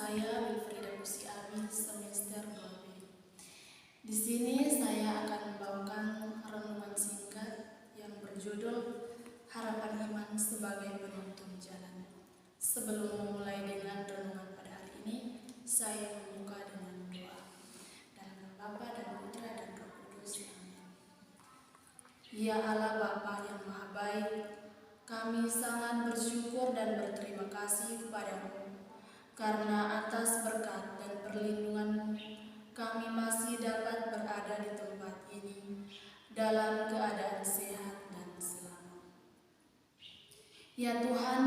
saya Wilfrida Kusi Abi, semester 2B. Di sini saya akan membawakan renungan singkat yang berjudul Harapan Iman sebagai Penuntun Jalan. Sebelum memulai dengan renungan pada hari ini, saya membuka dengan doa. Dalam nama Bapa dan Putra dan Roh Kudus. Amin. Ya Allah Bapa yang Maha Baik, kami sangat bersyukur dan berterima kasih kepada-Mu karena atas berkat dan perlindungan-Mu kami masih dapat berada di tempat ini dalam keadaan sehat dan selamat. Ya Tuhan,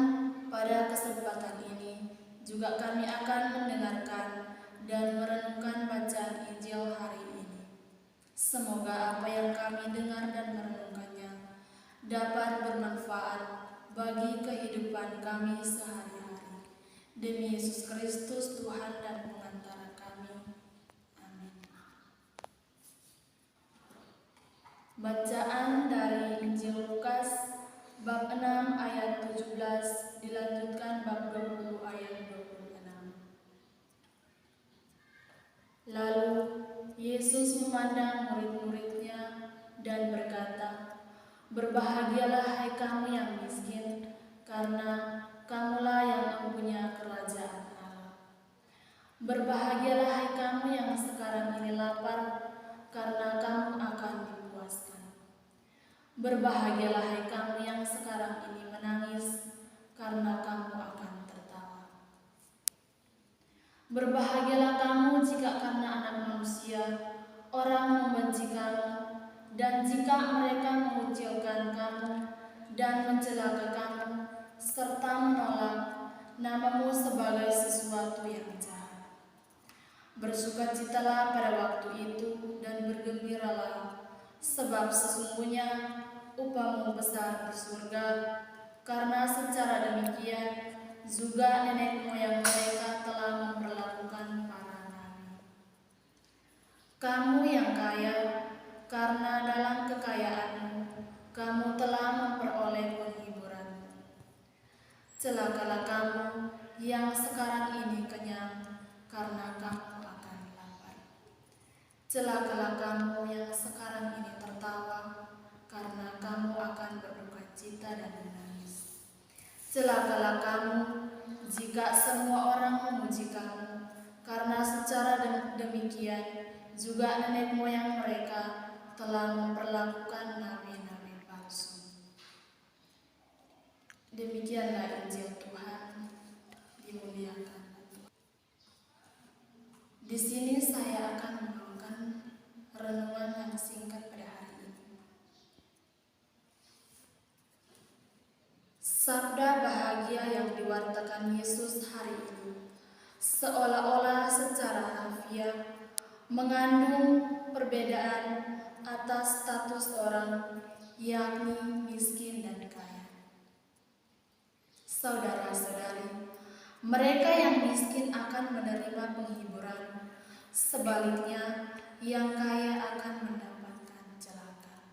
pada kesempatan ini juga kami akan mendengarkan dan merenungkan bacaan Injil hari ini. Semoga apa yang kami dengar dan merenungkannya dapat bermanfaat bagi kehidupan kami sehari-hari. Demi Yesus Kristus, Tuhan dan pengantara kami. Amin. Bacaan dari Injil Lukas bab 6 ayat 17 dilanjutkan bab 20 ayat 26. Lalu Yesus memandang murid-muridnya dan berkata, "Berbahagialah hai kamu yang miskin, karena kamulah yang mempunyai kerajaan Allah. Berbahagialah hai kamu yang sekarang ini lapar, karena kamu akan dipuaskan. Berbahagialah hai kamu yang sekarang ini menangis, karena kamu akan tertawa. Berbahagialah kamu jika karena Anak Manusia orang membenci kamu, dan jika mereka mengucilkan kamu dan mencela kamu, serta menolak namamu sebagai sesuatu yang jahat. Bersukacitalah pada waktu itu dan bergembiralah, sebab sesungguhnya upahmu besar di surga, karena secara demikian juga nenek moyang mereka telah memperlakukan para nabi. Kamu yang kaya, karena dalam kekayaanmu kamu telah memperoleh penghiburan. Celakalah kamu yang sekarang ini kenyang, karena kamu akan lapar. Celakalah kamu yang sekarang ini tertawa, karena kamu akan berduka cita dan menangis. Celakalah kamu jika semua orang memuji kamu, karena secara demikian juga nenek moyang mereka telah memperlakukan nabi-nabi palsu." Demikianlah Injil Tuhan, dimuliakan Tuhan. Di sini saya akan membawakan renungan yang singkat pada hari ini. Sabda bahagia yang diwartakan Yesus hari ini seolah-olah secara harfiah mengandung perbedaan atas status orang, yakni miskin dan kaya. Saudara-saudari, mereka yang miskin akan menerima penghiburan, sebaliknya yang kaya akan mendapatkan celaka.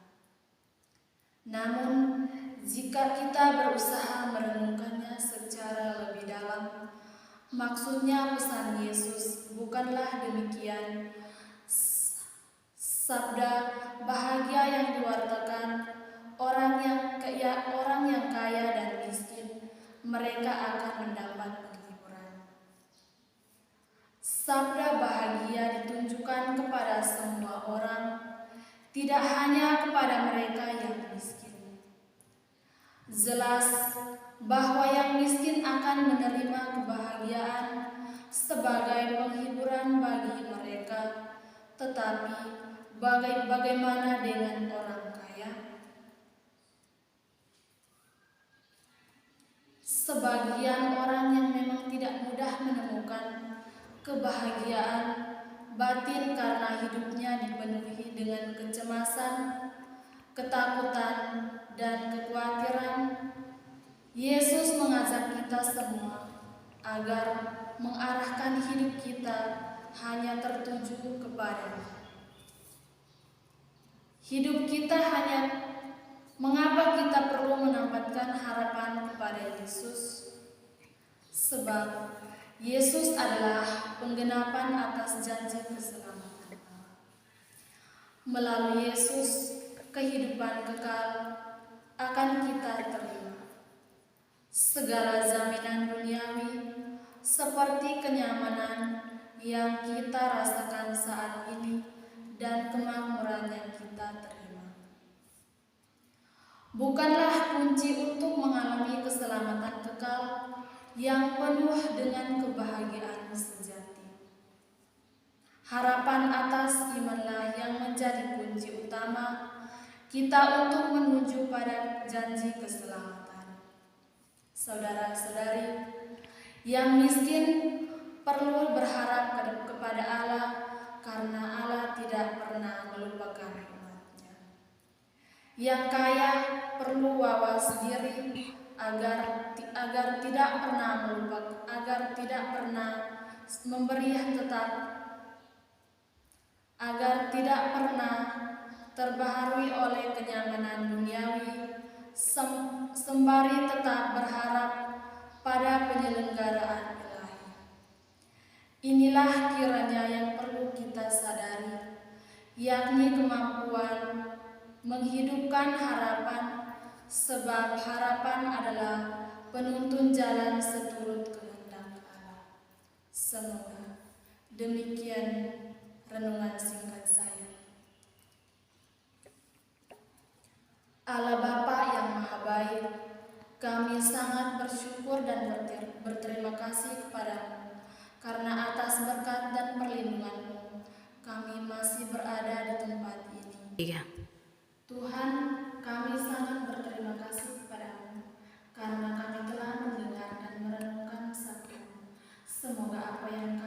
Namun, jika kita berusaha merenungkannya secara lebih dalam, maksudnya pesan Yesus bukanlah demikian. Sabda bahagia yang diwartakan orang yang kaya dan miskin, mereka akan mendapat penghiburan. Sabda bahagia ditunjukkan kepada semua orang, tidak hanya kepada mereka yang miskin. Jelas bahwa yang miskin akan menerima kebahagiaan sebagai penghiburan bagi mereka, tetapi bagaimana dengan orang kaya? Sebagian orang yang memang tidak mudah menemukan kebahagiaan batin karena hidupnya dipenuhi dengan kecemasan, ketakutan, dan kekhawatiran. Yesus mengajak kita semua agar mengarahkan hidup kita hanya tertuju kepada-Nya. Hidup kita mengapa kita perlu menempatkan harapan kepada Yesus? Sebab Yesus adalah penggenapan atas janji keselamatan Allah. Melalui Yesus, kehidupan kekal akan kita terima. Segala jaminan duniawi seperti kenyamanan yang kita rasakan saat ini dan kemakmuran yang kita terima bukanlah kunci untuk mengalami keselamatan kekal yang penuh dengan kebahagiaan sejati. Harapan atas imanlah yang menjadi kunci utama kita untuk menuju pada janji keselamatan. Saudara-saudari, yang miskin perlu berharap kepada Allah karena Allah tidak pernah melupakan umatnya. Yang kaya perlu wawas diri agar tidak pernah melupakan, agar tidak pernah memberi agar tidak pernah terbaharui oleh kenyamanan duniawi, sembari tetap berharap pada penyelenggaraan ilahi. Inilah kiranya yang perlu kita sadari, yakni kemampuan menghidupkan harapan, sebab harapan adalah penuntun jalan seturut kehendak Allah. Semoga demikian renungan singkat saya. Allah Bapa yang Maha Baik, kami sangat bersyukur dan berterima kasih kepadamu karena atas berkat dan perlindunganmu kami masih berada di tempat ini. Tuhan, kami sangat berterima kasih kepadamu karena kami telah mendengar dan merenungkan sabdamu. Semoga apa yang